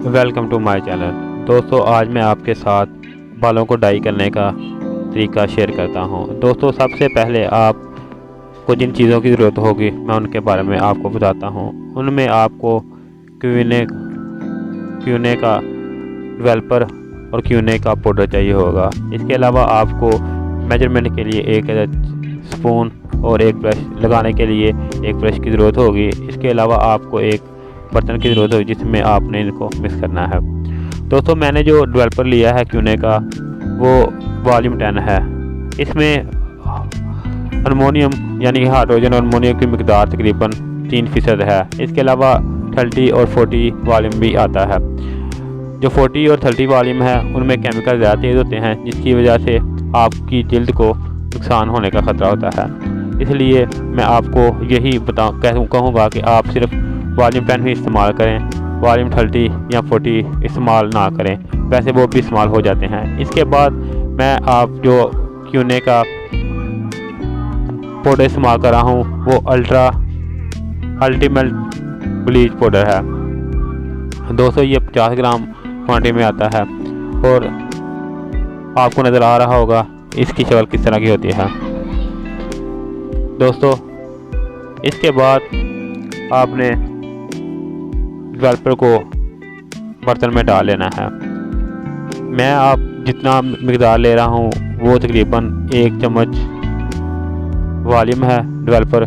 Welcome to my channel. दोस्तों, आज मैं आपके साथ बालों को डाई करने का तरीका शेयर करता हूं। दोस्तों, सबसे पहले आपको जिन चीज़ों की ज़रूरत होगी मैं उनके बारे में आपको बताता हूं। उनमें आपको क्यूने का डेवलपर और क्यूने का पाउडर चाहिए होगा। इसके अलावा आपको मेजरमेंट के लिए एक स्पून और एक ब्रश, लगाने के लिए एक ब्रश की ज़रूरत होगी। इसके अलावा आपको एक बर्तन की ज़रूरत होगी जिसमें आपने इनको मिक्स करना है। दोस्तों, मैंने जो डेवलपर लिया है क्यूने का वो वॉल्यूम 10 है। इसमें अमोनियम यानी हाइड्रोजन और अमोनियम की मिकदार तकरीबन 3% है। इसके अलावा 30 और 40 वॉल्यूम भी आता है। जो 40 और 30 वॉल्यूम है उनमें केमिकल ज़्यादा तेज़ होते हैं, जिसकी वजह से आपकी जल्द को नुकसान होने का ख़तरा होता है। इसलिए मैं आपको यही कहूँगा कि आप सिर्फ वॉल्यूम 10 ही इस्तेमाल करें, वॉल्यूम 30 या 40 इस्तेमाल ना करें। वैसे वो भी इस्तेमाल हो जाते हैं। इसके बाद मैं आप जो क्यूने का पाउडर इस्तेमाल कर रहा हूँ वो अल्टीमेट ब्लीच पाउडर है। दोस्तों, ये 50 ग्राम क्वांटिटी में आता है और आपको नज़र आ रहा होगा इसकी शक्ल किस तरह की होती है। दोस्तों, इसके बाद आपने डेवलपर को बर्तन में डाल लेना है। मैं आप जितना मिकदार ले रहा हूँ वो तकरीबन 1 चम्मच वॉल्यूम है डेवलपर।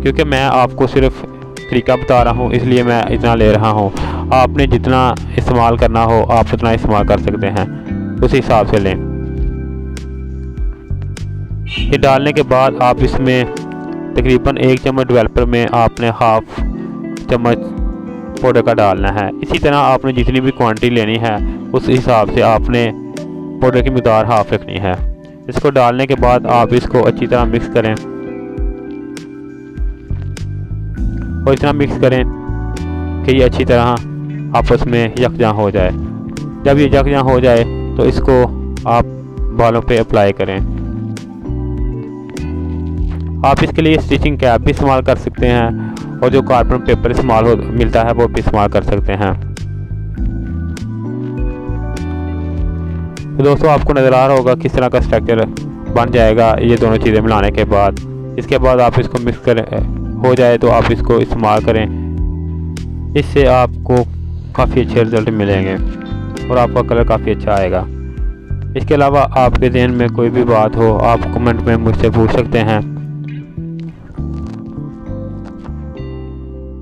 क्योंकि मैं आपको सिर्फ तरीका बता रहा हूँ इसलिए मैं इतना ले रहा हूँ। आपने जितना इस्तेमाल करना हो आप उतना इस्तेमाल कर सकते हैं, उस हिसाब से लें। ये डालने के बाद आप इसमें तकरीबन 1 चम्मच डेवलपर में आपने हाफ चम्मच पाउडर का डालना है। इसी तरह आपने जितनी भी क्वांटिटी लेनी है उस हिसाब से आपने पाउडर की मिकदार हाफ रखनी है। इसको डालने के बाद आप इसको अच्छी तरह मिक्स करें और इतना मिक्स करें कि ये अच्छी तरह आपस में यकजां हो जाए। जब ये यकजां हो जाए तो इसको आप बालों पे अप्लाई करें। आप इसके लिए स्टिचिंग कैप भी इस्तेमाल कर सकते हैं और जो कार्बन पेपर मिलता है वो भी इस्तेमाल कर सकते हैं। तो दोस्तों, आपको नज़र आ रहा होगा किस तरह का स्ट्रक्चर बन जाएगा ये दोनों चीज़ें मिलाने के बाद। इसके बाद आप इसको मिक्स हो जाए तो आप इसको इस्तेमाल करें। इससे आपको काफ़ी अच्छे रिज़ल्ट मिलेंगे और आपका कलर काफ़ी अच्छा आएगा। इसके अलावा आपके ज़हन में कोई भी बात हो आप कमेंट में मुझसे पूछ सकते हैं।